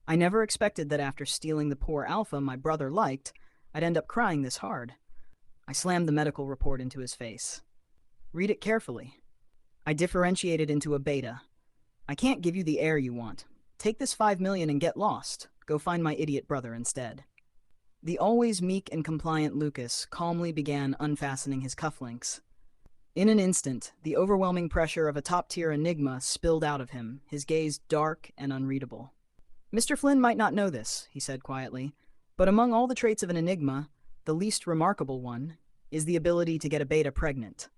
I never expected that after stealing the poor alpha my brother liked, I'd end up crying this hard. I slammed the medical report into his face. Read it carefully. I differentiated into a beta. I can't give you the heir you want. Take this 5 million and get lost. Go find my idiot brother instead. The always meek and compliant Lucas calmly began unfastening his cufflinks. In an instant, the overwhelming pressure of a top-tier Enigma spilled out of him, his gaze dark and unreadable. Mr. Flynn might not know this, he said quietly, but among all the traits of an Enigma, the least remarkable one is the ability to get a beta pregnant.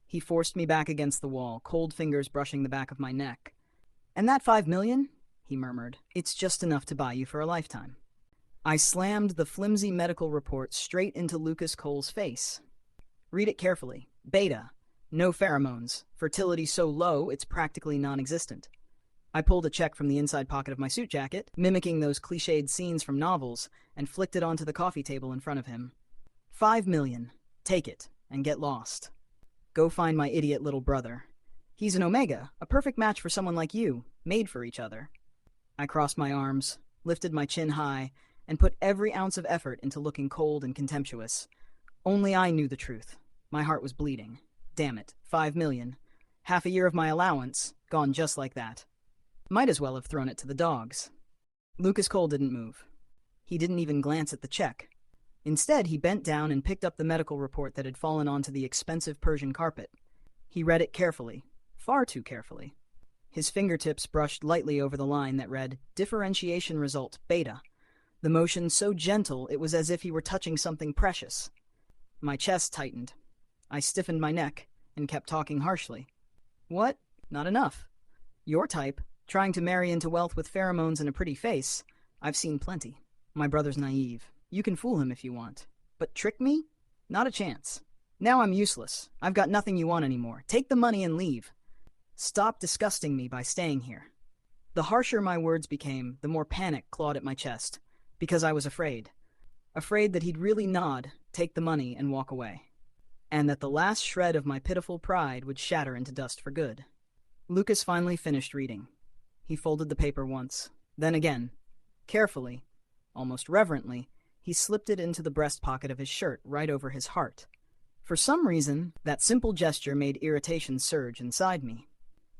He forced me back against the wall, cold fingers brushing the back of my neck. And that 5 million? He murmured. It's just enough to buy you for a lifetime. I slammed the flimsy medical report straight into Lucas Cole's face. Read it carefully. Beta. No pheromones. Fertility so low, it's practically non-existent. I pulled a check from the inside pocket of my suit jacket, mimicking those cliched scenes from novels, and flicked it onto the coffee table in front of him. 5 million. Take it, and get lost. Go find my idiot little brother. He's an Omega, a perfect match for someone like you, made for each other. I crossed my arms, lifted my chin high, and put every ounce of effort into looking cold and contemptuous. Only I knew the truth. My heart was bleeding. Damn it, 5 million. Half a year of my allowance, gone just like that. Might as well have thrown it to the dogs. Lucas Cole didn't move. He didn't even glance at the check. Instead, he bent down and picked up the medical report that had fallen onto the expensive Persian carpet. He read it carefully, far too carefully. His fingertips brushed lightly over the line that read, Differentiation Result, Beta. The motion so gentle it was as if he were touching something precious. My chest tightened. I stiffened my neck and kept talking harshly. What? Not enough. Your type, trying to marry into wealth with pheromones and a pretty face, I've seen plenty. My brother's naive. You can fool him if you want. But trick me? Not a chance. Now I'm useless. I've got nothing you want anymore. Take the money and leave. Stop disgusting me by staying here. The harsher my words became, the more panic clawed at my chest, because I was afraid. Afraid that he'd really nod, take the money, and walk away. And that the last shred of my pitiful pride would shatter into dust for good. Lucas finally finished reading. He folded the paper once, then again. Carefully, almost reverently, he slipped it into the breast pocket of his shirt right over his heart. For some reason, that simple gesture made irritation surge inside me.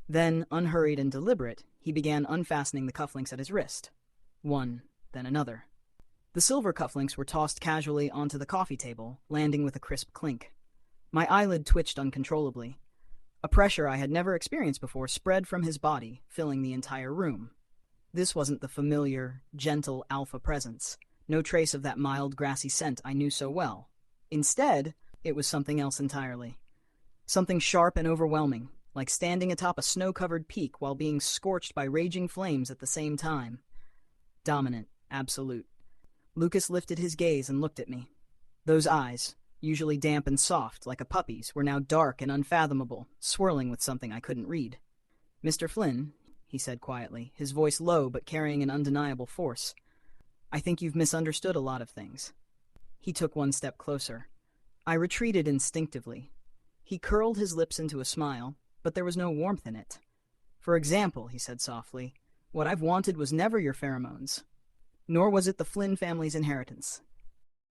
Then, unhurried and deliberate, he began unfastening the cufflinks at his wrist. One, then another. The silver cufflinks were tossed casually onto the coffee table, landing with a crisp clink. My eyelid twitched uncontrollably. A pressure I had never experienced before spread from his body, filling the entire room. This wasn't the familiar, gentle alpha presence. No trace of that mild, grassy scent I knew so well. Instead, it was something else entirely. Something sharp and overwhelming, like standing atop a snow-covered peak while being scorched by raging flames at the same time. Dominant, absolute. Lucas lifted his gaze and looked at me. Those eyes, usually damp and soft like a puppy's, were now dark and unfathomable, swirling with something I couldn't read. Mr. Flynn, he said quietly, his voice low but carrying an undeniable force, I think you've misunderstood a lot of things. He took one step closer. I retreated instinctively. He curled his lips into a smile, but there was no warmth in it. For example, he said softly, what I've wanted was never your pheromones, nor was it the Flynn family's inheritance.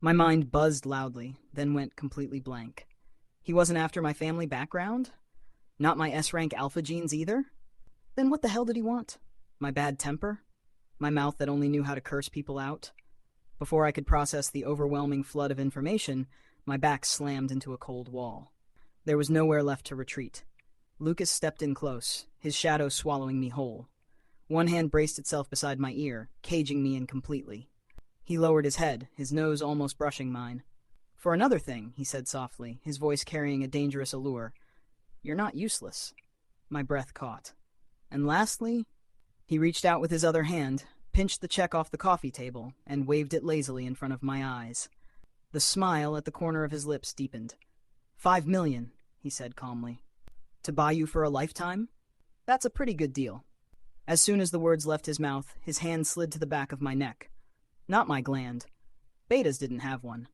My mind buzzed loudly, then went completely blank. He wasn't after my family background? Not my S-rank alpha genes either? Then what the hell did he want? My bad temper? My mouth that only knew how to curse people out? Before I could process the overwhelming flood of information, my back slammed into a cold wall. There was nowhere left to retreat. Lucas stepped in close, his shadow swallowing me whole. One hand braced itself beside my ear, caging me in completely. He lowered his head, his nose almost brushing mine. For another thing, he said softly, his voice carrying a dangerous allure, you're not useless. My breath caught. And lastly, he reached out with his other hand, pinched the check off the coffee table, and waved it lazily in front of my eyes. The smile at the corner of his lips deepened. 5 million, he said calmly. To buy you for a lifetime? That's a pretty good deal. As soon as the words left his mouth, his hand slid to the back of my neck. Not my gland. Betas didn't have one.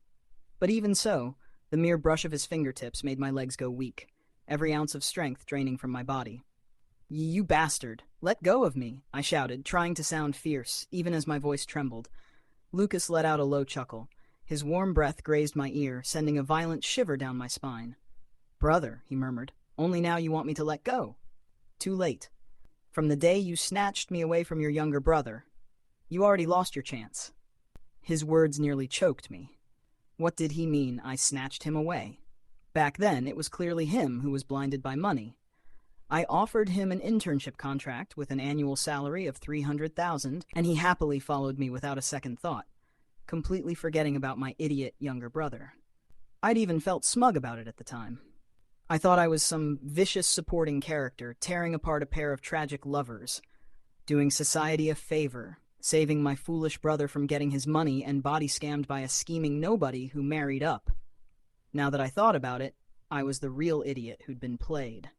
But even so, the mere brush of his fingertips made my legs go weak, every ounce of strength draining from my body. You bastard! Let go of me, I shouted, trying to sound fierce, even as my voice trembled. Lucas let out a low chuckle. His warm breath grazed my ear, sending a violent shiver down my spine. Brother, he murmured, only now you want me to let go. Too late. From the day you snatched me away from your younger brother, you already lost your chance. His words nearly choked me. What did he mean, I snatched him away? Back then, it was clearly him who was blinded by money. I offered him an internship contract with an annual salary of $300,000, and he happily followed me without a second thought, completely forgetting about my idiot younger brother. I'd even felt smug about it at the time. I thought I was some vicious supporting character, tearing apart a pair of tragic lovers, doing society a favor, saving my foolish brother from getting his money and body scammed by a scheming nobody who married up. Now that I thought about it, I was the real idiot who'd been played.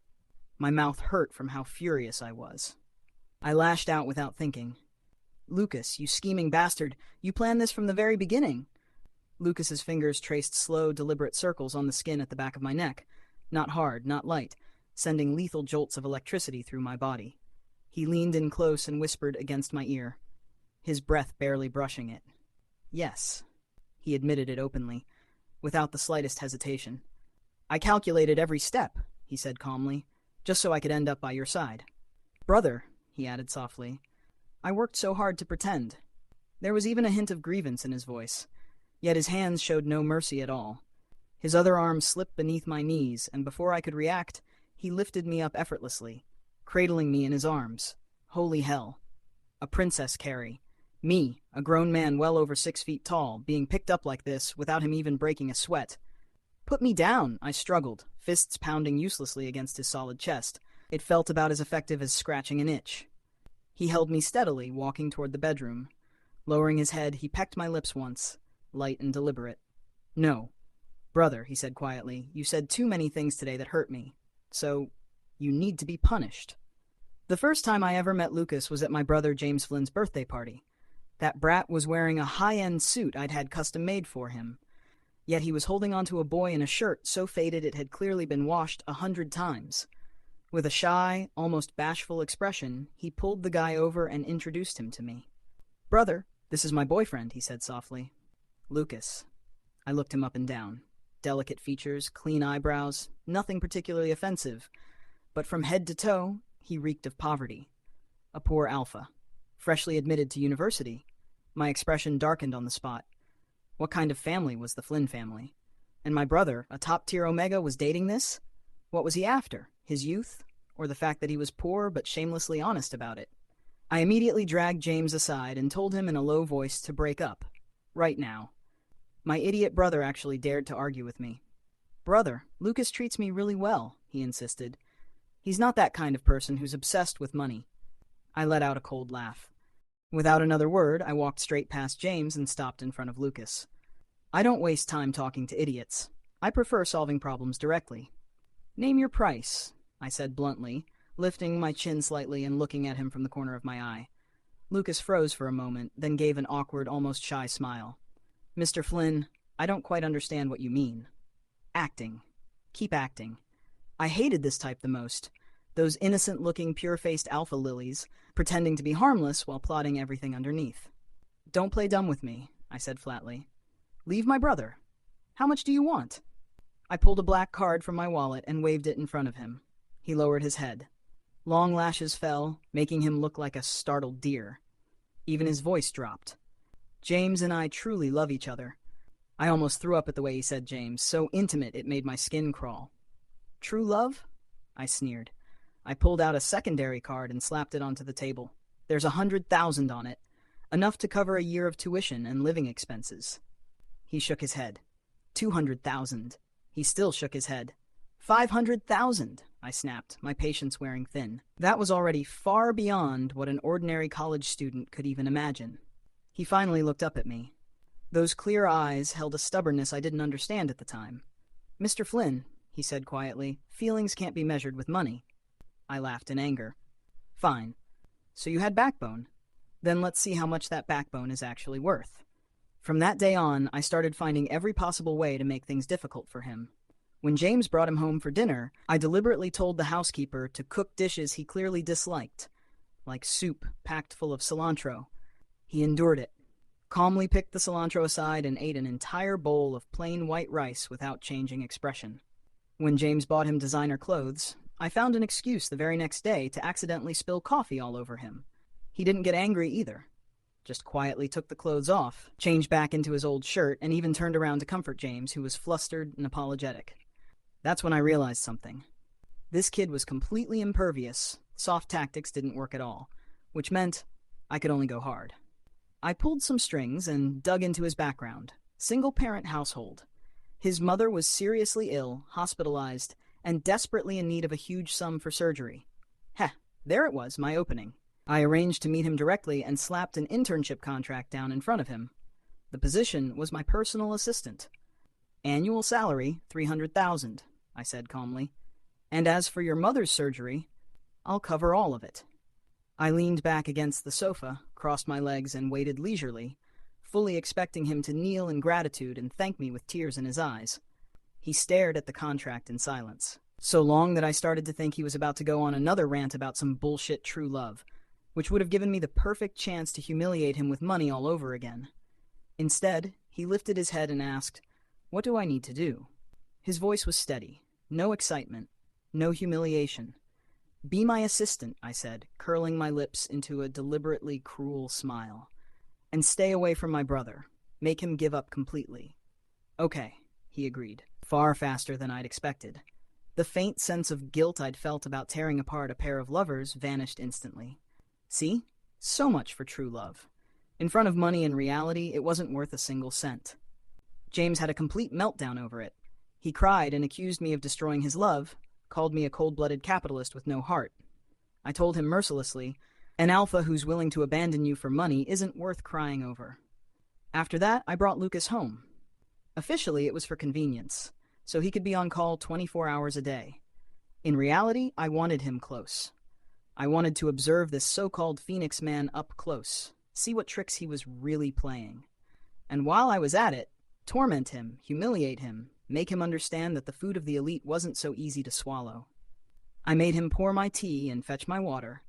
My mouth hurt from how furious I was. I lashed out without thinking. Lucas, you scheming bastard, you planned this from the very beginning. Lucas's fingers traced slow, deliberate circles on the skin at the back of my neck. Not hard, not light, sending lethal jolts of electricity through my body. He leaned in close and whispered against my ear, his breath barely brushing it. Yes, he admitted it openly, without the slightest hesitation. I calculated every step, he said calmly, just so I could end up by your side. Brother, he added softly, I worked so hard to pretend. There was even a hint of grievance in his voice, yet his hands showed no mercy at all. His other arm slipped beneath my knees, and before I could react, he lifted me up effortlessly, cradling me in his arms. Holy hell. A princess carry. Me, a grown man well over 6 feet tall, being picked up like this without him even breaking a sweat. Put me down, I struggled, fists pounding uselessly against his solid chest. It felt about as effective as scratching an itch. He held me steadily, walking toward the bedroom. Lowering his head, he pecked my lips once, light and deliberate. No. Brother, he said quietly, you said too many things today that hurt me. So, you need to be punished. The first time I ever met Lucas was at my brother James Flynn's birthday party. That brat was wearing a high-end suit I'd had custom-made for him. Yet he was holding onto a boy in a shirt so faded it had clearly been washed 100 times. With a shy, almost bashful expression, he pulled the guy over and introduced him to me. Brother, this is my boyfriend, he said softly. Lucas. I looked him up and down. Delicate features, clean eyebrows, nothing particularly offensive. But from head to toe, he reeked of poverty. A poor alpha. Freshly admitted to university. My expression darkened on the spot. What kind of family was the Flynn family? And my brother, a top-tier Omega, was dating this? What was he after? His youth? Or the fact that he was poor but shamelessly honest about it? I immediately dragged James aside and told him in a low voice to break up. Right now. My idiot brother actually dared to argue with me. Brother, Lucas treats me really well, he insisted. He's not that kind of person who's obsessed with money. I let out a cold laugh. Without another word, I walked straight past James and stopped in front of Lucas. I don't waste time talking to idiots. I prefer solving problems directly. Name your price, I said bluntly, lifting my chin slightly and looking at him from the corner of my eye. Lucas froze for a moment, then gave an awkward, almost shy smile. Mr. Flynn, I don't quite understand what you mean. Acting. Keep acting. I hated this type the most. Those innocent-looking, pure-faced alpha lilies, pretending to be harmless while plotting everything underneath. Don't play dumb with me, I said flatly. Leave my brother. How much do you want? I pulled a black card from my wallet and waved it in front of him. He lowered his head. Long lashes fell, making him look like a startled deer. Even his voice dropped. James and I truly love each other. I almost threw up at the way he said James, so intimate it made my skin crawl. True love? I sneered. I pulled out a secondary card and slapped it onto the table. There's 100,000 on it, enough to cover a year of tuition and living expenses. He shook his head. 200,000. He still shook his head. 500,000, I snapped, my patience wearing thin. That was already far beyond what an ordinary college student could even imagine. He finally looked up at me. Those clear eyes held a stubbornness I didn't understand at the time. Mr. Flynn, he said quietly, feelings can't be measured with money. I laughed in anger. Fine. So you had backbone. Then let's see how much that backbone is actually worth. From that day on, I started finding every possible way to make things difficult for him. When James brought him home for dinner, I deliberately told the housekeeper to cook dishes he clearly disliked, like soup packed full of cilantro. He endured it, calmly picked the cilantro aside and ate an entire bowl of plain white rice without changing expression. When James bought him designer clothes, I found an excuse the very next day to accidentally spill coffee all over him. He didn't get angry either. Just quietly took the clothes off, changed back into his old shirt, and even turned around to comfort James, who was flustered and apologetic. That's when I realized something. This kid was completely impervious. Soft tactics didn't work at all, which meant I could only go hard. I pulled some strings and dug into his background. Single-parent household. His mother was seriously ill, hospitalized, and desperately in need of a huge sum for surgery. Heh, there it was, my opening. I arranged to meet him directly and slapped an internship contract down in front of him. The position was my personal assistant. Annual salary, $300,000, I said calmly. And as for your mother's surgery, I'll cover all of it. I leaned back against the sofa, crossed my legs, and waited leisurely, fully expecting him to kneel in gratitude and thank me with tears in his eyes. He stared at the contract in silence, so long that I started to think he was about to go on another rant about some bullshit true love, which would have given me the perfect chance to humiliate him with money all over again. Instead, he lifted his head and asked, "What do I need to do?" His voice was steady, no excitement, no humiliation. "Be my assistant," I said, curling my lips into a deliberately cruel smile. "And stay away from my brother. Make him give up completely." "Okay," he agreed, far faster than I'd expected. The faint sense of guilt I'd felt about tearing apart a pair of lovers vanished instantly. See? So much for true love. In front of money and reality, it wasn't worth a single cent. James had a complete meltdown over it. He cried and accused me of destroying his love, called me a cold-blooded capitalist with no heart. I told him mercilessly, "An alpha who's willing to abandon you for money isn't worth crying over." After that, I brought Lucas home. Officially, it was for convenience, so he could be on call 24 hours a day. In reality, I wanted him close. I wanted to observe this so-called Phoenix man up close, see what tricks he was really playing. And while I was at it, torment him, humiliate him, make him understand that the food of the elite wasn't so easy to swallow. I made him pour my tea and fetch my water,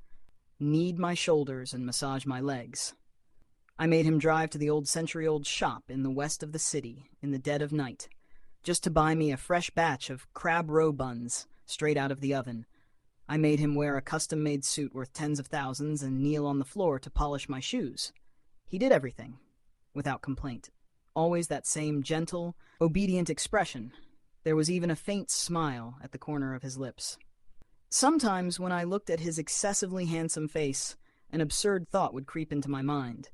knead my shoulders and massage my legs. I made him drive to the old century-old shop in the west of the city in the dead of night, just to buy me a fresh batch of crab roe buns straight out of the oven. I made him wear a custom-made suit worth tens of thousands and kneel on the floor to polish my shoes. He did everything, without complaint. Always that same gentle, obedient expression. There was even a faint smile at the corner of his lips. Sometimes, when I looked at his excessively handsome face, an absurd thought would creep into my mind.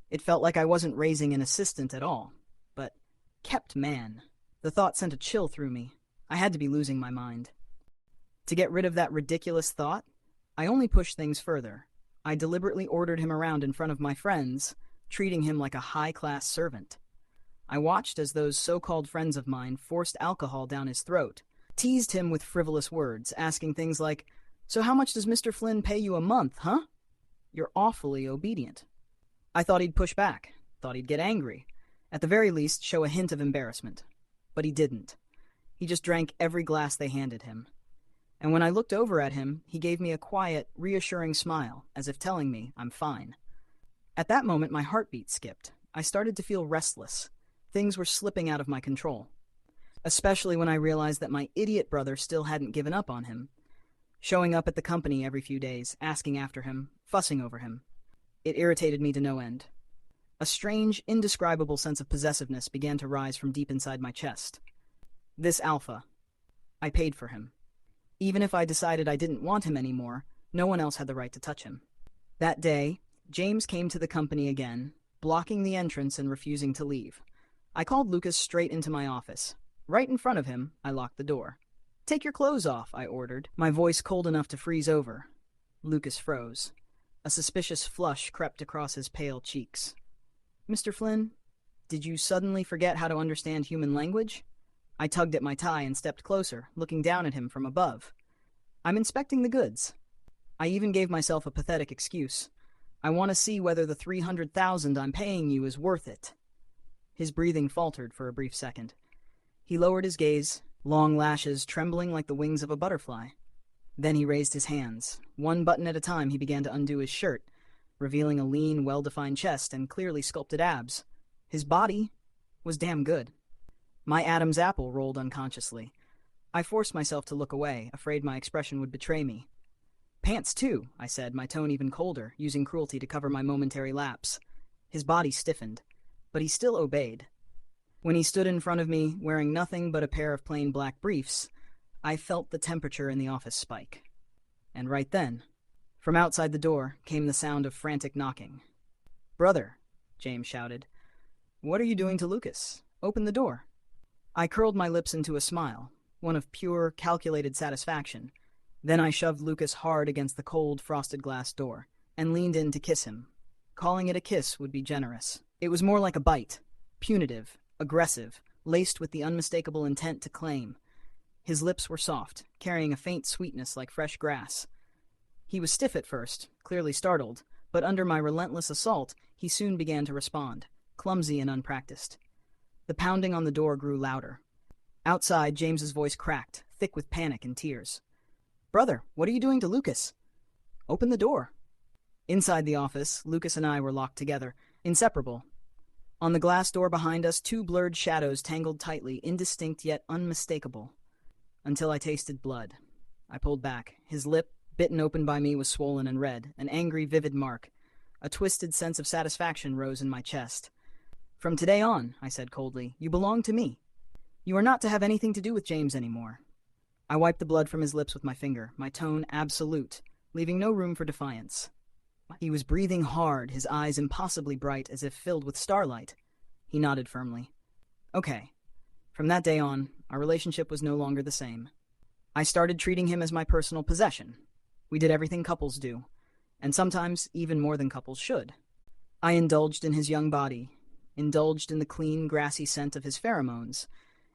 It felt like I wasn't raising an assistant at all, but kept man. The thought sent a chill through me. I had to be losing my mind. To get rid of that ridiculous thought, I only pushed things further. I deliberately ordered him around in front of my friends, treating him like a high-class servant. I watched as those so-called friends of mine forced alcohol down his throat, teased him with frivolous words, asking things like, "So how much does Mr. Flynn pay you a month, huh? You're awfully obedient." I thought he'd push back, thought he'd get angry, at the very least show a hint of embarrassment. But he didn't. He just drank every glass they handed him. And when I looked over at him, he gave me a quiet, reassuring smile, as if telling me I'm fine. At that moment, my heartbeat skipped. I started to feel restless. Things were slipping out of my control. Especially when I realized that my idiot brother still hadn't given up on him. Showing up at the company every few days, asking after him, fussing over him. It irritated me to no end. A strange, indescribable sense of possessiveness began to rise from deep inside my chest. This alpha. I paid for him. Even if I decided I didn't want him anymore, no one else had the right to touch him. That day, James came to the company again, blocking the entrance and refusing to leave. I called Lucas straight into my office. Right in front of him, I locked the door. "Take your clothes off," I ordered, my voice cold enough to freeze over. Lucas froze. A suspicious flush crept across his pale cheeks. "Mr. Flynn, did you suddenly forget how to understand human language?" I tugged at my tie and stepped closer, looking down at him from above. "I'm inspecting the goods." I even gave myself a pathetic excuse. "I want to see whether the $300,000 I'm paying you is worth it." His breathing faltered for a brief second. He lowered his gaze, long lashes trembling like the wings of a butterfly. Then he raised his hands. One button at a time, he began to undo his shirt, revealing a lean, well-defined chest and clearly sculpted abs. His body was damn good. My Adam's apple rolled unconsciously. I forced myself to look away, afraid my expression would betray me. "Pants, too," I said, my tone even colder, using cruelty to cover my momentary lapse. His body stiffened, but he still obeyed. When he stood in front of me, wearing nothing but a pair of plain black briefs, I felt the temperature in the office spike. And right then, from outside the door, came the sound of frantic knocking. "Brother," James shouted, "what are you doing to Lucas? Open the door." I curled my lips into a smile, one of pure, calculated satisfaction. Then I shoved Lucas hard against the cold, frosted glass door, and leaned in to kiss him. Calling it a kiss would be generous. It was more like a bite, punitive, aggressive, laced with the unmistakable intent to claim. His lips were soft, carrying a faint sweetness like fresh grass. He was stiff at first, clearly startled, but under my relentless assault, he soon began to respond, clumsy and unpracticed. The pounding on the door grew louder. Outside, James's voice cracked, thick with panic and tears. "Brother, what are you doing to Lucas?" "Open the door." Inside the office, Lucas and I were locked together, inseparable. On the glass door behind us, two blurred shadows tangled tightly, indistinct yet unmistakable. Until I tasted blood. I pulled back. His lip, bitten open by me, was swollen and red, an angry, vivid mark. A twisted sense of satisfaction rose in my chest. "From today on," I said coldly, "you belong to me. You are not to have anything to do with James anymore." I wiped the blood from his lips with my finger, my tone absolute, leaving no room for defiance. He was breathing hard, his eyes impossibly bright, as if filled with starlight. He nodded firmly. "Okay." From that day on, our relationship was no longer the same. I started treating him as my personal possession. We did everything couples do, and sometimes even more than couples should. I indulged in his young body, indulged in the clean, grassy scent of his pheromones,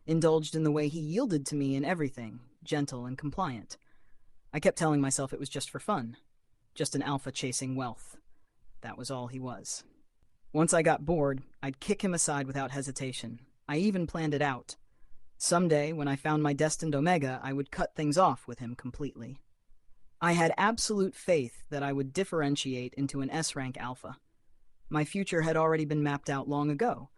indulged in the way he yielded to me in everything, gentle and compliant. I kept telling myself it was just for fun, just an alpha chasing wealth. That was all he was. Once I got bored, I'd kick him aside without hesitation. I even planned it out. Someday, when I found my destined Omega, I would cut things off with him completely. I had absolute faith that I would differentiate into an S-rank alpha. My future had already been mapped out long ago.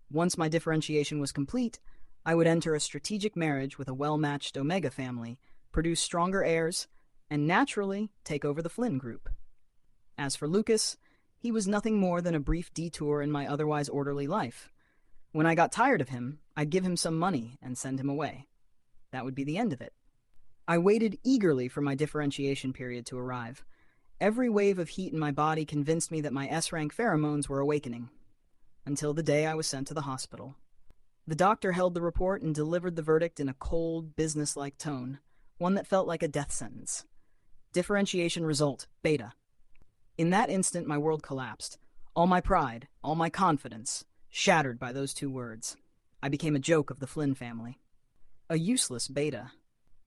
Once my differentiation was complete, I would enter a strategic marriage with a well-matched Omega family, produce stronger heirs, and naturally take over the Flynn group. As for Lucas, he was nothing more than a brief detour in my otherwise orderly life. When I got tired of him, I'd give him some money and send him away. That would be the end of it. I waited eagerly for my differentiation period to arrive. Every wave of heat in my body convinced me that my S-rank pheromones were awakening. Until the day I was sent to the hospital. The doctor held the report and delivered the verdict in a cold, businesslike tone, one that felt like a death sentence. Differentiation result, beta. In that instant, my world collapsed. All my pride, all my confidence, shattered by those two words. I became a joke of the Flynn family. A useless beta.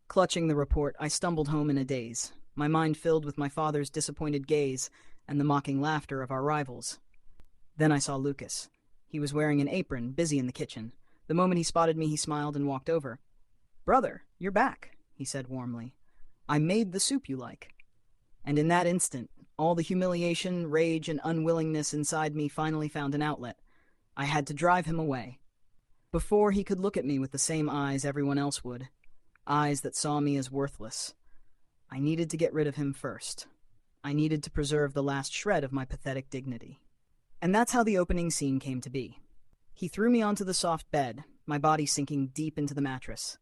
Clutching the report, I stumbled home in a daze, my mind filled with my father's disappointed gaze and the mocking laughter of our rivals. Then I saw Lucas. He was wearing an apron, busy in the kitchen. The moment he spotted me, he smiled and walked over. "Brother, you're back," he said warmly. "I made the soup you like." And in that instant, all the humiliation, rage, and unwillingness inside me finally found an outlet. I had to drive him away. Before he could look at me with the same eyes everyone else would, eyes that saw me as worthless. I needed to get rid of him first. I needed to preserve the last shred of my pathetic dignity. And that's how the opening scene came to be. He threw me onto the soft bed, my body sinking deep into the mattress.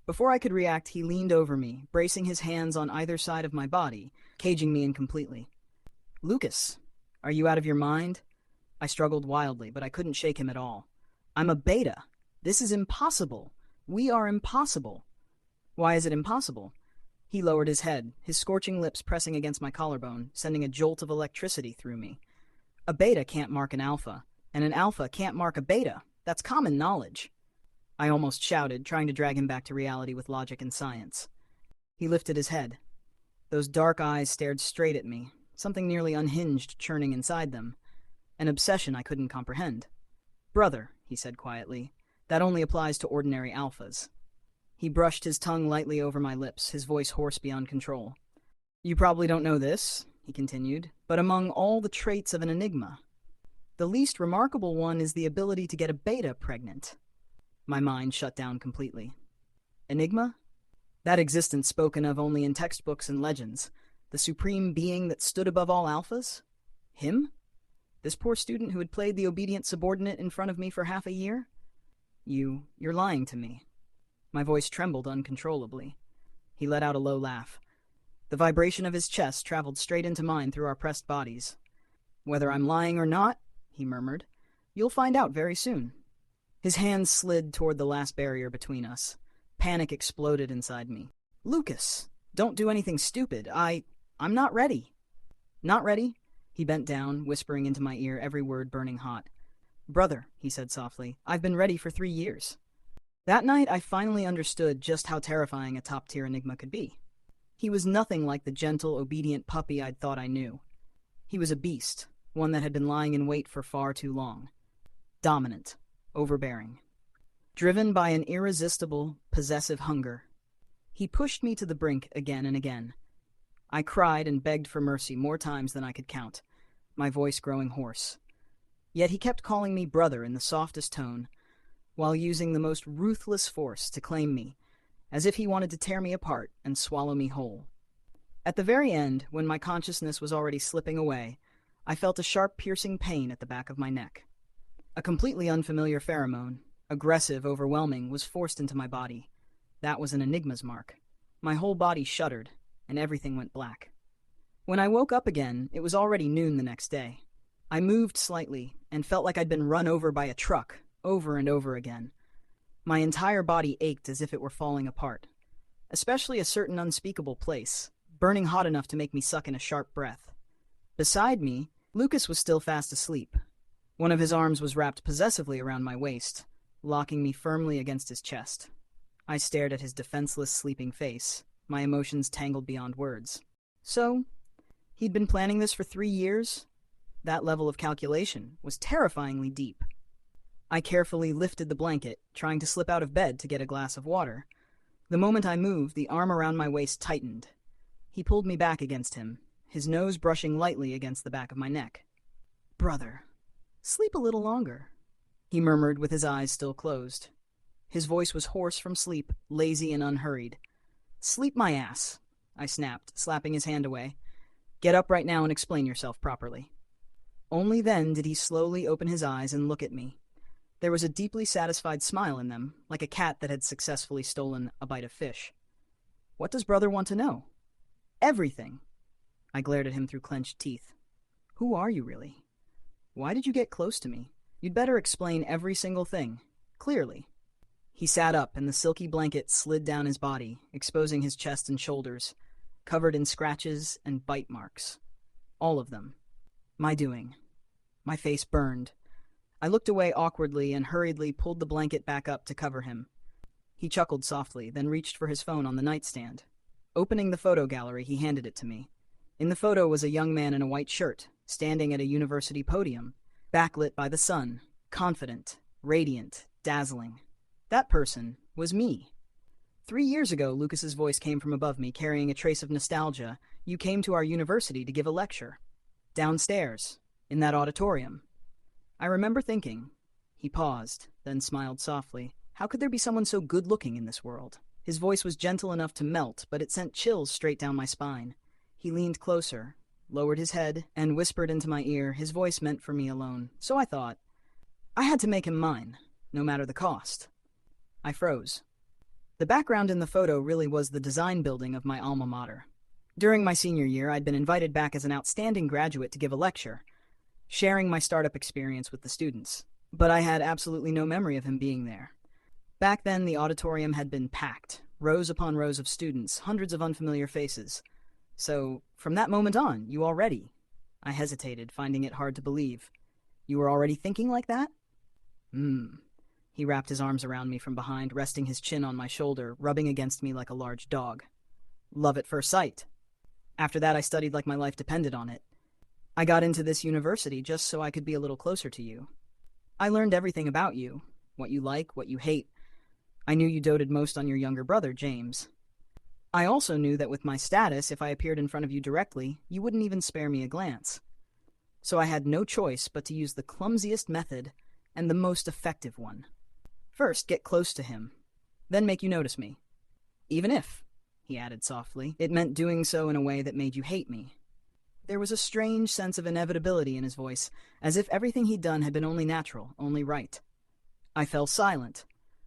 Before I could react, he leaned over me, bracing his hands on either side of my body, caging me incompletely. "Lucas, are you out of your mind?" I struggled wildly, but I couldn't shake him at all. "I'm a beta. This is impossible. We are impossible." "Why is it impossible?" He lowered his head, his scorching lips pressing against my collarbone, sending a jolt of electricity through me. "A beta can't mark an alpha, and an alpha can't mark a beta. That's common knowledge." I almost shouted, trying to drag him back to reality with logic and science. He lifted his head. Those dark eyes stared straight at me, something nearly unhinged churning inside them. An obsession I couldn't comprehend. "Brother," he said quietly, "that only applies to ordinary alphas." He brushed his tongue lightly over my lips, his voice hoarse beyond control. You probably don't know this, he continued, but among all the traits of an Enigma, the least remarkable one is the ability to get a beta pregnant. My mind shut down completely. Enigma? That existence spoken of only in textbooks and legends. The supreme being that stood above all alphas? Him? This poor student who had played the obedient subordinate in front of me for half a year? You're lying to me. My voice trembled uncontrollably. He let out a low laugh. The vibration of his chest traveled straight into mine through our pressed bodies. Whether I'm lying or not, he murmured, you'll find out very soon. His hands slid toward the last barrier between us. Panic exploded inside me. Lucas, don't do anything stupid. I'm not ready. Not ready? He bent down, whispering into my ear, every word burning hot. Brother, he said softly, I've been ready for 3 years. That night, I finally understood just how terrifying a top-tier Enigma could be. He was nothing like the gentle, obedient puppy I'd thought I knew. He was a beast, one that had been lying in wait for far too long. Dominant, overbearing. Driven by an irresistible, possessive hunger. He pushed me to the brink again and again. I cried and begged for mercy more times than I could count, my voice growing hoarse. Yet he kept calling me brother in the softest tone, while using the most ruthless force to claim me, as if he wanted to tear me apart and swallow me whole. At the very end, when my consciousness was already slipping away, I felt a sharp, piercing pain at the back of my neck. A completely unfamiliar pheromone, aggressive, overwhelming, was forced into my body. That was an Enigma's mark. My whole body shuddered, and everything went black. When I woke up again, it was already noon the next day. I moved slightly, and felt like I'd been run over by a truck, over and over again. My entire body ached as if it were falling apart, especially a certain unspeakable place, burning hot enough to make me suck in a sharp breath. Beside me, Lucas was still fast asleep. One of his arms was wrapped possessively around my waist, locking me firmly against his chest. I stared at his defenseless, sleeping face, my emotions tangled beyond words. So, he'd been planning this for 3 years? That level of calculation was terrifyingly deep. I carefully lifted the blanket, trying to slip out of bed to get a glass of water. The moment I moved, the arm around my waist tightened. He pulled me back against him, his nose brushing lightly against the back of my neck. Brother, sleep a little longer, he murmured with his eyes still closed. His voice was hoarse from sleep, lazy and unhurried. Sleep my ass, I snapped, slapping his hand away. Get up right now and explain yourself properly. Only then did he slowly open his eyes and look at me. There was a deeply satisfied smile in them, like a cat that had successfully stolen a bite of fish. What does brother want to know? Everything. I glared at him through clenched teeth. Who are you really? Why did you get close to me? You'd better explain every single thing, clearly. He sat up, and the silky blanket slid down his body, exposing his chest and shoulders, covered in scratches and bite marks. All of them. My doing. My face burned. I looked away awkwardly and hurriedly pulled the blanket back up to cover him. He chuckled softly, then reached for his phone on the nightstand. Opening the photo gallery, he handed it to me. In the photo was a young man in a white shirt, standing at a university podium, backlit by the sun, confident, radiant, dazzling. That person was me. 3 years ago, Lucas's voice came from above me, carrying a trace of nostalgia. You came to our university to give a lecture. Downstairs, in that auditorium. I remember thinking. He paused, then smiled softly. How could there be someone so good-looking in this world? His voice was gentle enough to melt, but it sent chills straight down my spine. He leaned closer, lowered his head, and whispered into my ear, his voice meant for me alone. So I thought. I had to make him mine, no matter the cost. I froze. The background in the photo really was the design building of my alma mater. During my senior year, I'd been invited back as an outstanding graduate to give a lecture, sharing my startup experience with the students, but I had absolutely no memory of him being there. Back then, the auditorium had been packed, rows upon rows of students, hundreds of unfamiliar faces. So, from that moment on, you already... I hesitated, finding it hard to believe. You were already thinking like that? He wrapped his arms around me from behind, resting his chin on my shoulder, rubbing against me like a large dog. Love at first sight. After that, I studied like my life depended on it. I got into this university just so I could be a little closer to you. I learned everything about you, what you like, what you hate. I knew you doted most on your younger brother, James. I also knew that with my status, if I appeared in front of you directly, you wouldn't even spare me a glance. So I had no choice but to use the clumsiest method and the most effective one. First, get close to him, then make you notice me. Even if, he added softly, it meant doing so in a way that made you hate me. There was a strange sense of inevitability in his voice, as if everything he'd done had been only natural, only right. I fell silent.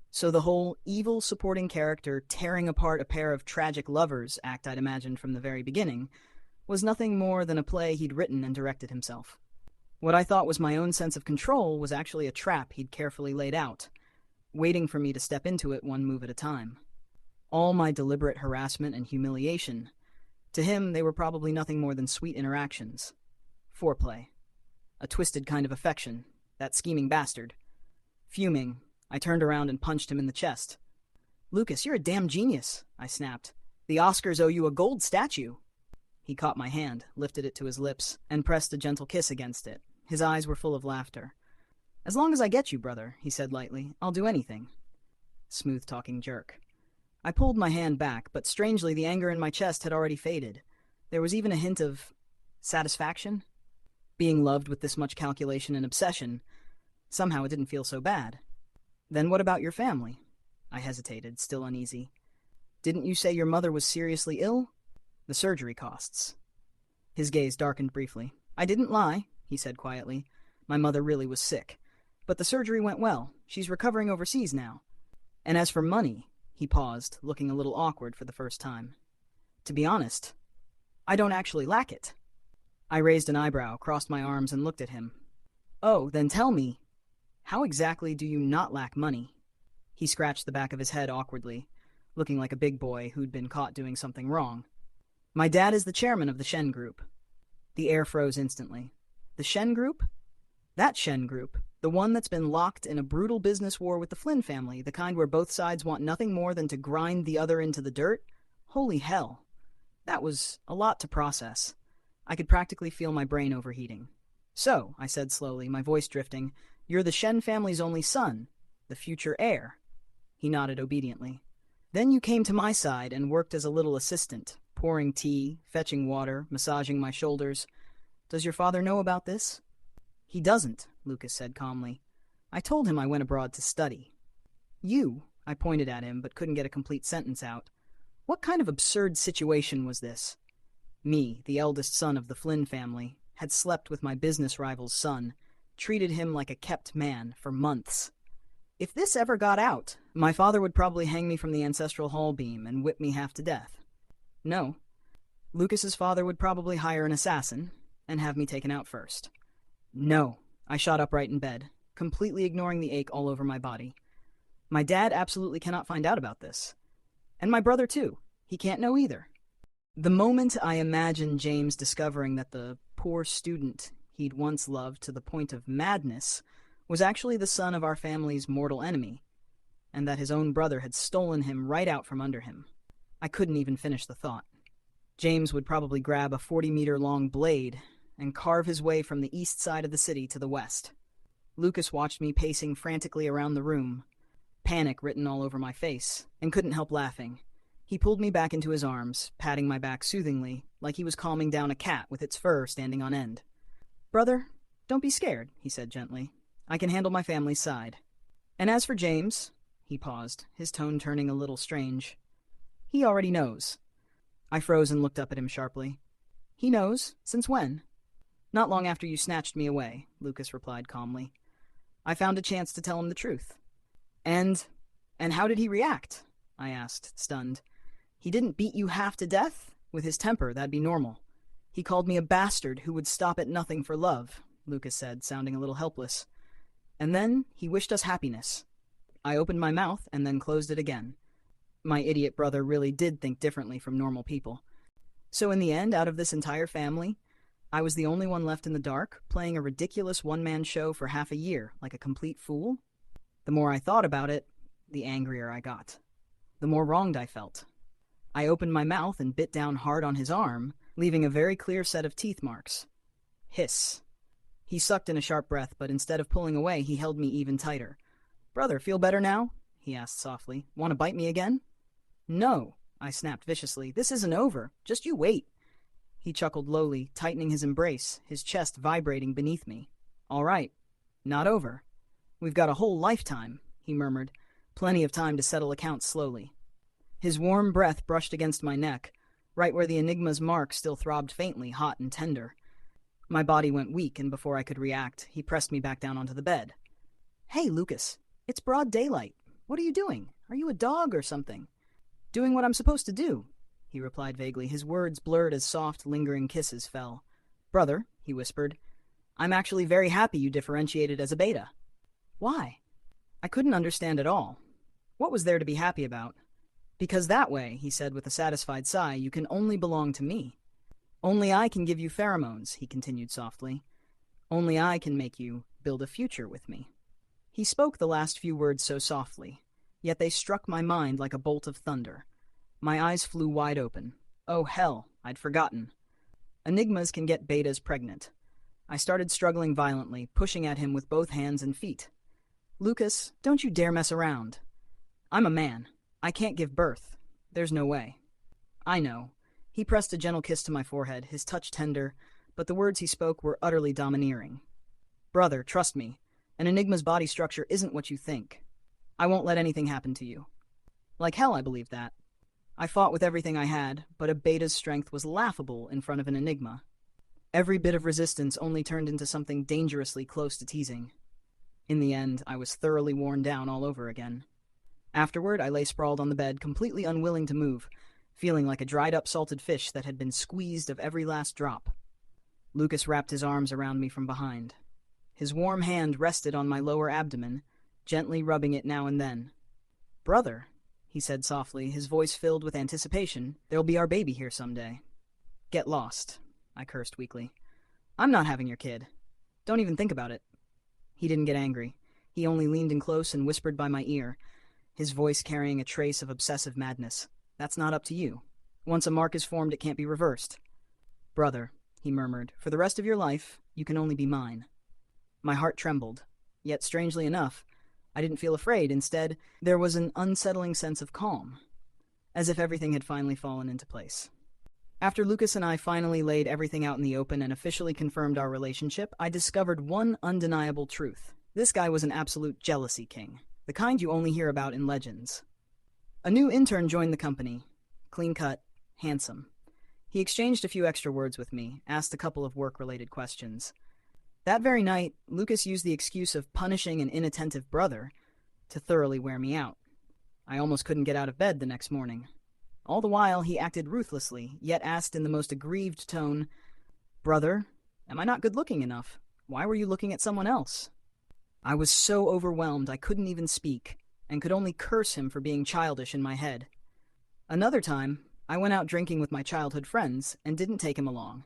So the whole evil supporting character tearing apart a pair of tragic lovers act I'd imagined from the very beginning was nothing more than a play he'd written and directed himself. What I thought was my own sense of control was actually a trap he'd carefully laid out, waiting for me to step into it one move at a time. All my deliberate harassment and humiliation, to him they were probably nothing more than sweet interactions. Foreplay. A twisted kind of affection, that scheming bastard. Fuming, I turned around and punched him in the chest. "Lucas, you're a damn genius," I snapped. "The Oscars owe you a gold statue." He caught my hand, lifted it to his lips, and pressed a gentle kiss against it. His eyes were full of laughter. "As long as I get you, brother," he said lightly, "I'll do anything." Smooth-talking jerk. I pulled my hand back, but strangely the anger in my chest had already faded. There was even a hint of satisfaction. Being loved with this much calculation and obsession, somehow it didn't feel so bad. "Then what about your family?" I hesitated, still uneasy. "Didn't you say your mother was seriously ill?" "The surgery costs." His gaze darkened briefly. "I didn't lie," he said quietly. "My mother really was sick. But the surgery went well. She's recovering overseas now. And as for money," he paused, looking a little awkward for the first time. "To be honest, I don't actually lack it." I raised an eyebrow, crossed my arms, and looked at him. "Oh, then tell me, how exactly do you not lack money?" He scratched the back of his head awkwardly, looking like a big boy who'd been caught doing something wrong. "My dad is the chairman of the Shen Group." The air froze instantly. "The Shen Group?" "That Shen Group. The one that's been locked in a brutal business war with the Flynn family, the kind where both sides want nothing more than to grind the other into the dirt? Holy hell. That was a lot to process. I could practically feel my brain overheating. "So," I said slowly, my voice drifting, "you're the Shen family's only son, the future heir." He nodded obediently. "Then you came to my side and worked as a little assistant, pouring tea, fetching water, massaging my shoulders. Does your father know about this?" "He doesn't," Lucas said calmly. "I told him I went abroad to study." "You," I pointed at him but couldn't get a complete sentence out. What kind of absurd situation was this? Me, the eldest son of the Flynn family, had slept with my business rival's son, treated him like a kept man for months. If this ever got out, my father would probably hang me from the ancestral hall beam and whip me half to death. No. Lucas's father would probably hire an assassin and have me taken out first. No. I shot upright in bed, completely ignoring the ache all over my body. My dad absolutely cannot find out about this. And my brother, too. He can't know either. The moment I imagined James discovering that the poor student he'd once loved to the point of madness was actually the son of our family's mortal enemy, and that his own brother had stolen him right out from under him, I couldn't even finish the thought. James would probably grab a 40-meter-long blade and carve his way from the east side of the city to the west. Lucas watched me pacing frantically around the room, panic written all over my face, and couldn't help laughing. He pulled me back into his arms, patting my back soothingly, like he was calming down a cat with its fur standing on end. "Brother, don't be scared," he said gently. "I can handle my family's side. And as for James," he paused, his tone turning a little strange, "he already knows." I froze and looked up at him sharply. "He knows? Since when?" "Not long after you snatched me away," Lucas replied calmly. "I found a chance to tell him the truth." And how did he react?" I asked, stunned. "He didn't beat you half to death? With his temper, that'd be normal. He called me a bastard who would stop at nothing for love," Lucas said, sounding a little helpless. "And then he wished us happiness." I opened my mouth and then closed it again. My idiot brother really did think differently from normal people. So in the end, out of this entire family, I was the only one left in the dark, playing a ridiculous one-man show for half a year, like a complete fool? The more I thought about it, the angrier I got. The more wronged I felt. I opened my mouth and bit down hard on his arm, leaving a very clear set of teeth marks. Hiss. He sucked in a sharp breath, but instead of pulling away, he held me even tighter. "Brother, feel better now?" he asked softly. Want to bite me again? No, I snapped viciously. This isn't over. Just you wait. He chuckled lowly, tightening his embrace, his chest vibrating beneath me. All right, not over. We've got a whole lifetime, he murmured, plenty of time to settle accounts slowly. His warm breath brushed against my neck, right where the Enigma's mark still throbbed faintly, hot and tender. My body went weak, and before I could react, he pressed me back down onto the bed. Hey, Lucas, it's broad daylight. What are you doing? Are you a dog or something? Doing what I'm supposed to do, he replied vaguely, his words blurred as soft, lingering kisses fell. Brother, he whispered, I'm actually very happy you differentiated as a beta. Why? I couldn't understand at all. What was there to be happy about? Because that way, he said with a satisfied sigh, you can only belong to me. Only I can give you pheromones, he continued softly. Only I can make you build a future with me. He spoke the last few words so softly, yet they struck my mind like a bolt of thunder. My eyes flew wide open. Oh, hell, I'd forgotten. Enigmas can get betas pregnant. I started struggling violently, pushing at him with both hands and feet. Lucas, don't you dare mess around. I'm a man. I can't give birth. There's no way. I know. He pressed a gentle kiss to my forehead, his touch tender, but the words he spoke were utterly domineering. Brother, trust me. An Enigma's body structure isn't what you think. I won't let anything happen to you. Like hell, I believe that. I fought with everything I had, but a beta's strength was laughable in front of an Enigma. Every bit of resistance only turned into something dangerously close to teasing. In the end, I was thoroughly worn down all over again. Afterward, I lay sprawled on the bed, completely unwilling to move, feeling like a dried-up salted fish that had been squeezed of every last drop. Lucas wrapped his arms around me from behind. His warm hand rested on my lower abdomen, gently rubbing it now and then. Brother, he said softly, his voice filled with anticipation, there'll be our baby here someday. Get lost, I cursed weakly. I'm not having your kid. Don't even think about it. He didn't get angry. He only leaned in close and whispered by my ear, his voice carrying a trace of obsessive madness. That's not up to you. Once a mark is formed, it can't be reversed. Brother, he murmured, for the rest of your life, you can only be mine. My heart trembled, yet strangely enough, I didn't feel afraid. Instead, there was an unsettling sense of calm, as if everything had finally fallen into place. After Lucas and I finally laid everything out in the open and officially confirmed our relationship, I discovered one undeniable truth. This guy was an absolute jealousy king, the kind you only hear about in legends. A new intern joined the company, clean-cut, handsome. He exchanged a few extra words with me, asked a couple of work-related questions. That very night, Lucas used the excuse of punishing an inattentive brother to thoroughly wear me out. I almost couldn't get out of bed the next morning. All the while, he acted ruthlessly, yet asked in the most aggrieved tone, Brother, am I not good-looking enough? Why were you looking at someone else? I was so overwhelmed I couldn't even speak, and could only curse him for being childish in my head. Another time, I went out drinking with my childhood friends and didn't take him along.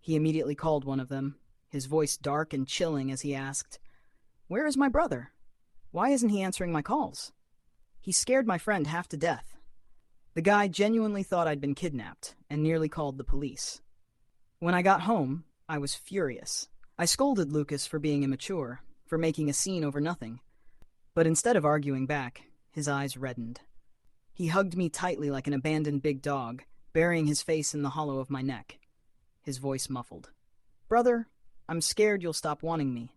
He immediately called one of them, his voice dark and chilling as he asked, Where is my brother? Why isn't he answering my calls? He scared my friend half to death. The guy genuinely thought I'd been kidnapped and nearly called the police. When I got home, I was furious. I scolded Lucas for being immature, for making a scene over nothing. But instead of arguing back, his eyes reddened. He hugged me tightly like an abandoned big dog, burying his face in the hollow of my neck. His voice muffled. Brother, I'm scared you'll stop wanting me.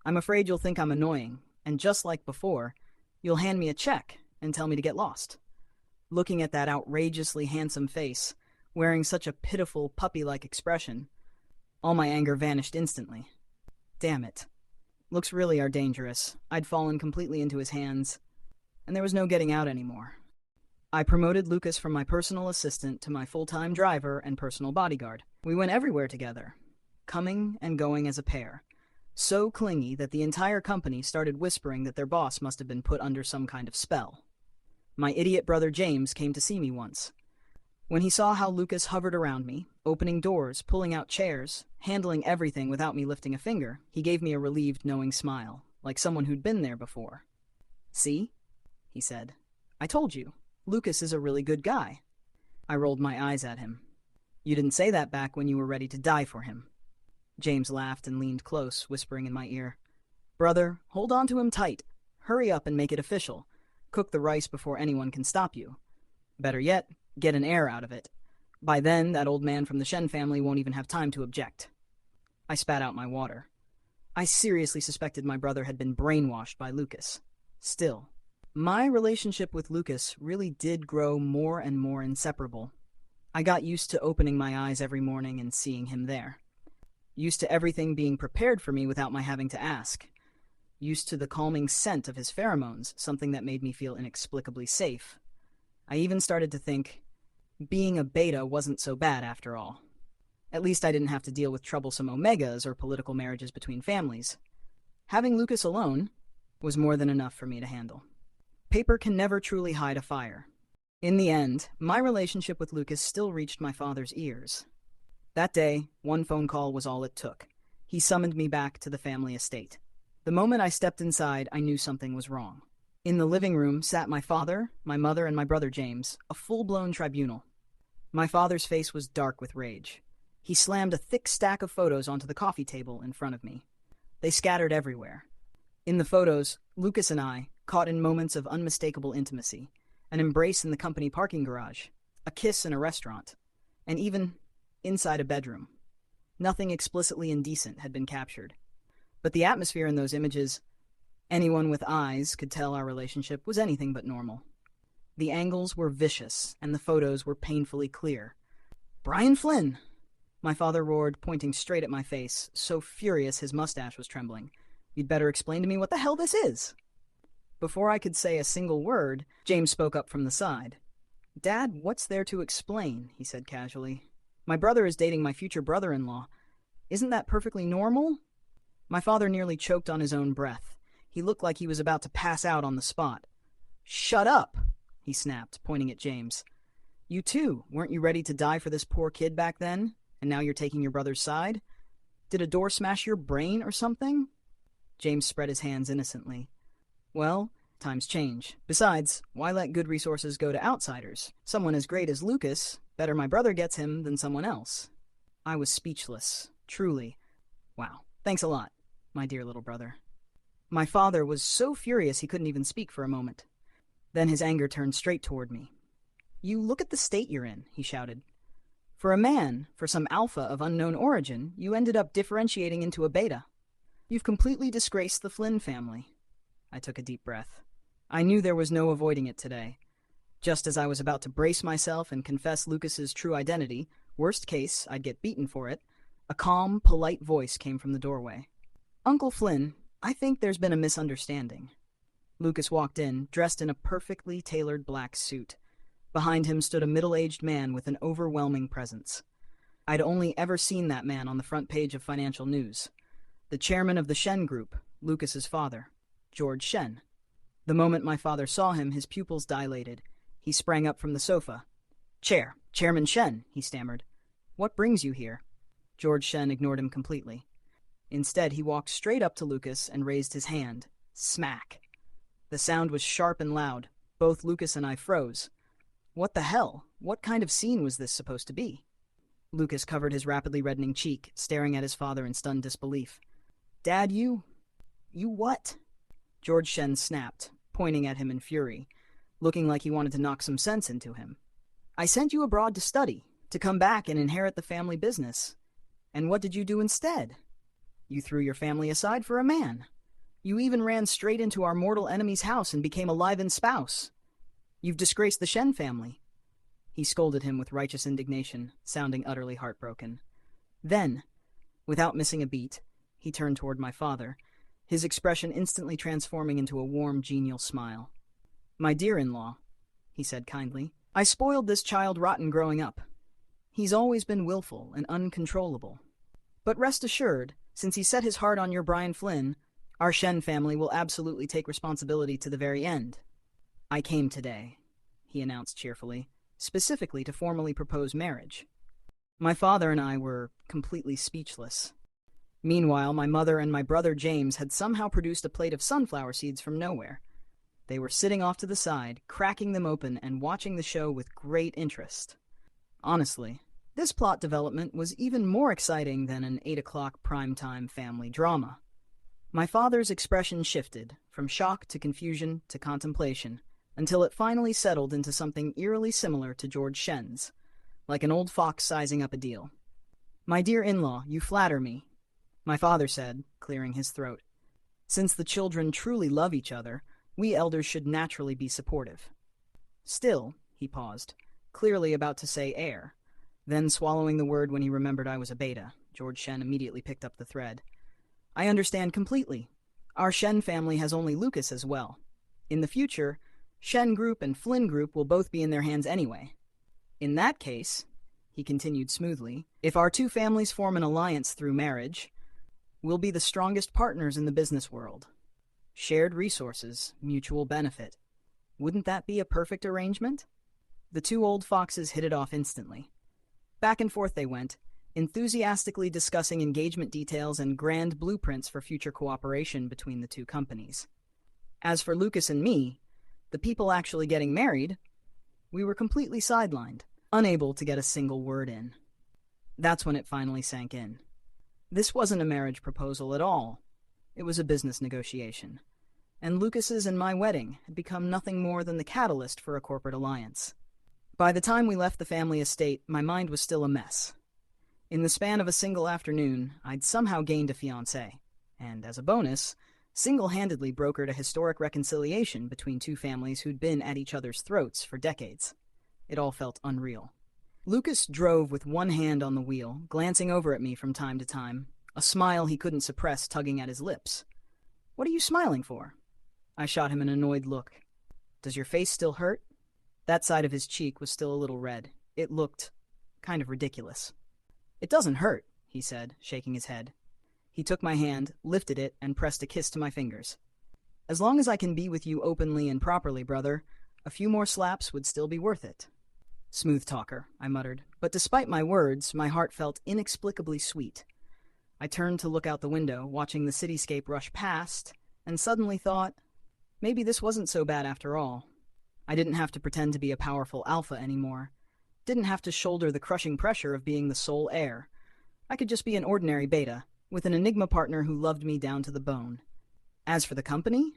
I'm afraid you'll think I'm annoying, and just like before, you'll hand me a check and tell me to get lost. Looking at that outrageously handsome face, wearing such a pitiful, puppy-like expression, all my anger vanished instantly. Damn it. Looks really are dangerous. I'd fallen completely into his hands, and there was no getting out anymore. I promoted Lucas from my personal assistant to my full-time driver and personal bodyguard. We went everywhere together, coming and going as a pair, so clingy that the entire company started whispering that their boss must have been put under some kind of spell. My idiot brother James came to see me once. When he saw how Lucas hovered around me, opening doors, pulling out chairs, handling everything without me lifting a finger, he gave me a relieved, knowing smile, like someone who'd been there before. See? He said. I told you, Lucas is a really good guy. I rolled my eyes at him. You didn't say that back when you were ready to die for him. James laughed and leaned close, whispering in my ear. Brother, hold on to him tight. Hurry up and make it official. Cook the rice before anyone can stop you. Better yet, get an heir out of it. By then, that old man from the Shen family won't even have time to object. I spat out my water. I seriously suspected my brother had been brainwashed by Lucas. Still, my relationship with Lucas really did grow more and more inseparable. I got used to opening my eyes every morning and seeing him there. Used to everything being prepared for me without my having to ask. Used to the calming scent of his pheromones, something that made me feel inexplicably safe. I even started to think being a beta wasn't so bad after all. At least I didn't have to deal with troublesome omegas or political marriages between families. Having Lucas alone was more than enough for me to handle. Paper can never truly hide a fire. In the end, my relationship with Lucas still reached my father's ears. That day, one phone call was all it took. He summoned me back to the family estate. The moment I stepped inside, I knew something was wrong. In the living room sat my father, my mother, and my brother James, a full-blown tribunal. My father's face was dark with rage. He slammed a thick stack of photos onto the coffee table in front of me. They scattered everywhere. In the photos, Lucas and I, caught in moments of unmistakable intimacy, an embrace in the company parking garage, a kiss in a restaurant, and even inside a bedroom. Nothing explicitly indecent had been captured. But the atmosphere in those images, anyone with eyes could tell our relationship was anything but normal. The angles were vicious, and the photos were painfully clear. "Brian Flynn!" My father roared, pointing straight at my face, so furious his mustache was trembling. "You'd better explain to me what the hell this is." Before I could say a single word, James spoke up from the side. "Dad, what's there to explain?" he said casually. "My brother is dating my future brother-in-law. Isn't that perfectly normal?" My father nearly choked on his own breath. He looked like he was about to pass out on the spot. "Shut up!" he snapped, pointing at James. "You too, weren't you ready to die for this poor kid back then? And now you're taking your brother's side? Did a door smash your brain or something?" James spread his hands innocently. "Well, times change. Besides, why let good resources go to outsiders? Someone as great as Lucas, better my brother gets him than someone else." I was speechless, truly. Wow, thanks a lot, my dear little brother. My father was so furious he couldn't even speak for a moment. Then his anger turned straight toward me. "You look at the state you're in," he shouted. "For a man, for some alpha of unknown origin, you ended up differentiating into a beta. You've completely disgraced the Flynn family." I took a deep breath. I knew there was no avoiding it today. Just as I was about to brace myself and confess Lucas's true identity, worst case, I'd get beaten for it, a calm, polite voice came from the doorway. "Uncle Flynn, I think there's been a misunderstanding." Lucas walked in, dressed in a perfectly tailored black suit. Behind him stood a middle-aged man with an overwhelming presence. I'd only ever seen that man on the front page of financial news. The chairman of the Shen Group, Lucas's father, George Shen. The moment my father saw him, his pupils dilated. He sprang up from the sofa. Chairman Shen," he stammered. "What brings you here?" George Shen ignored him completely. Instead, he walked straight up to Lucas and raised his hand. Smack. The sound was sharp and loud. Both Lucas and I froze. What the hell? What kind of scene was this supposed to be? Lucas covered his rapidly reddening cheek, staring at his father in stunned disbelief. "Dad, you what?" George Shen snapped, pointing at him in fury, looking like he wanted to knock some sense into him. "I sent you abroad to study, to come back and inherit the family business. And what did you do instead? You threw your family aside for a man. You even ran straight into our mortal enemy's house and became a live-in spouse. You've disgraced the Shen family." He scolded him with righteous indignation, sounding utterly heartbroken. Then, without missing a beat, he turned toward my father, his expression instantly transforming into a warm, genial smile. "My dear-in-law," he said kindly, "I spoiled this child rotten growing up. He's always been willful and uncontrollable. But rest assured, since he set his heart on your Brian Flynn, our Shen family will absolutely take responsibility to the very end. I came today," he announced cheerfully, "specifically to formally propose marriage." My father and I were completely speechless. Meanwhile, my mother and my brother James had somehow produced a plate of sunflower seeds from nowhere. They were sitting off to the side, cracking them open and watching the show with great interest. Honestly, this plot development was even more exciting than an 8 o'clock primetime family drama. My father's expression shifted, from shock to confusion to contemplation. until it finally settled into something eerily similar to George Shen's, like an old fox sizing up a deal. "My dear in-law, you flatter me," my father said, clearing his throat. "Since the children truly love each other, we elders should naturally be supportive." "Still," he paused, clearly about to say heir, then swallowing the word when he remembered I was a beta. George Shen immediately picked up the thread. "I understand completely. Our Shen family has only Lucas as well. In the future, Shen Group and Flynn Group will both be in their hands anyway. In that case," he continued smoothly, "if our two families form an alliance through marriage, we'll be the strongest partners in the business world. Shared resources, mutual benefit. Wouldn't that be a perfect arrangement?" The two old foxes hit it off instantly. Back and forth they went, enthusiastically discussing engagement details and grand blueprints for future cooperation between the two companies. As for Lucas and me, the people actually getting married, we were completely sidelined, unable to get a single word in. That's when it finally sank in. This wasn't a marriage proposal at all. It was a business negotiation. And Lucas's and my wedding had become nothing more than the catalyst for a corporate alliance. By the time we left the family estate, my mind was still a mess. In the span of a single afternoon, I'd somehow gained a fiancé, and as a bonus, single-handedly brokered a historic reconciliation between two families who'd been at each other's throats for decades. It all felt unreal. Lucas drove with one hand on the wheel, glancing over at me from time to time, a smile he couldn't suppress tugging at his lips. "What are you smiling for?" I shot him an annoyed look. "Does your face still hurt?" That side of his cheek was still a little red. It looked kind of ridiculous. "It doesn't hurt," he said, shaking his head. He took my hand, lifted it, and pressed a kiss to my fingers. "As long as I can be with you openly and properly, brother, a few more slaps would still be worth it." "Smooth talker," I muttered, but despite my words, my heart felt inexplicably sweet. I turned to look out the window, watching the cityscape rush past, and suddenly thought, maybe this wasn't so bad after all. I didn't have to pretend to be a powerful alpha anymore. Didn't have to shoulder the crushing pressure of being the sole heir. I could just be an ordinary beta, with an Enigma partner who loved me down to the bone. As for the company,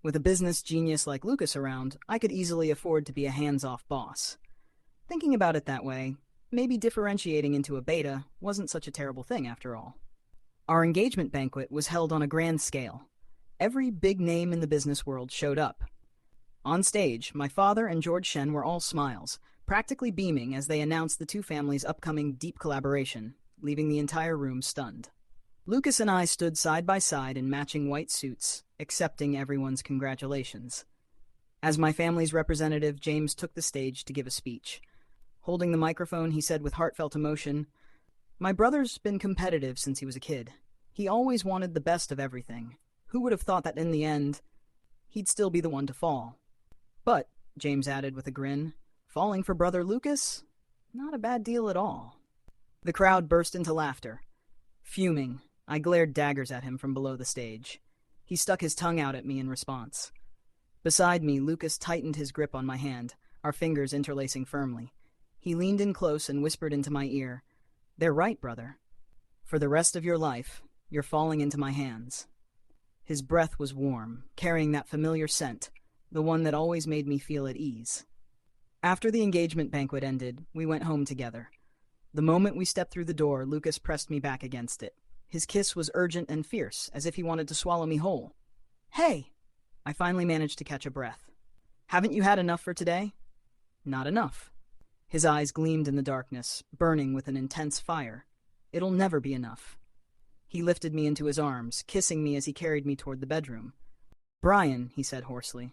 with a business genius like Lucas around, I could easily afford to be a hands-off boss. Thinking about it that way, maybe differentiating into a beta wasn't such a terrible thing after all. Our engagement banquet was held on a grand scale. Every big name in the business world showed up. On stage, my father and George Shen were all smiles, practically beaming as they announced the two families' upcoming deep collaboration, leaving the entire room stunned. Lucas and I stood side by side in matching white suits, accepting everyone's congratulations. As my family's representative, James took the stage to give a speech. Holding the microphone, he said with heartfelt emotion, "My brother's been competitive since he was a kid. He always wanted the best of everything. Who would have thought that in the end, he'd still be the one to fall? But," James added with a grin, "falling for brother Lucas? Not a bad deal at all." The crowd burst into laughter. Fuming, I glared daggers at him from below the stage. He stuck his tongue out at me in response. Beside me, Lucas tightened his grip on my hand, our fingers interlacing firmly. He leaned in close and whispered into my ear, "They're right, brother. For the rest of your life, you're falling into my hands." His breath was warm, carrying that familiar scent, the one that always made me feel at ease. After the engagement banquet ended, we went home together. The moment we stepped through the door, Lucas pressed me back against it. His kiss was urgent and fierce, as if he wanted to swallow me whole. "Hey!" I finally managed to catch a breath. "Haven't you had enough for today?" "Not enough." His eyes gleamed in the darkness, burning with an intense fire. "It'll never be enough." He lifted me into his arms, kissing me as he carried me toward the bedroom. "Brian," he said hoarsely,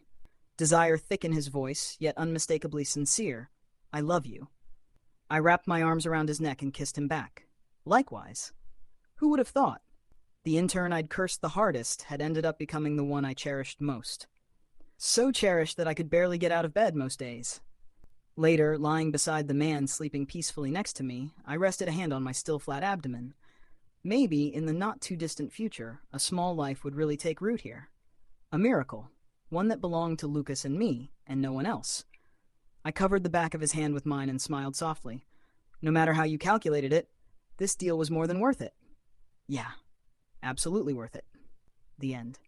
desire thick in his voice, yet unmistakably sincere, "I love you." I wrapped my arms around his neck and kissed him back. Likewise. Who would have thought? The intern I'd cursed the hardest had ended up becoming the one I cherished most. So cherished that I could barely get out of bed most days. Later, lying beside the man sleeping peacefully next to me, I rested a hand on my still flat abdomen. Maybe, in the not-too-distant future, a small life would really take root here. A miracle, one that belonged to Lucas and me, and no one else. I covered the back of his hand with mine and smiled softly. No matter how you calculated it, this deal was more than worth it. Yeah, absolutely worth it. The end.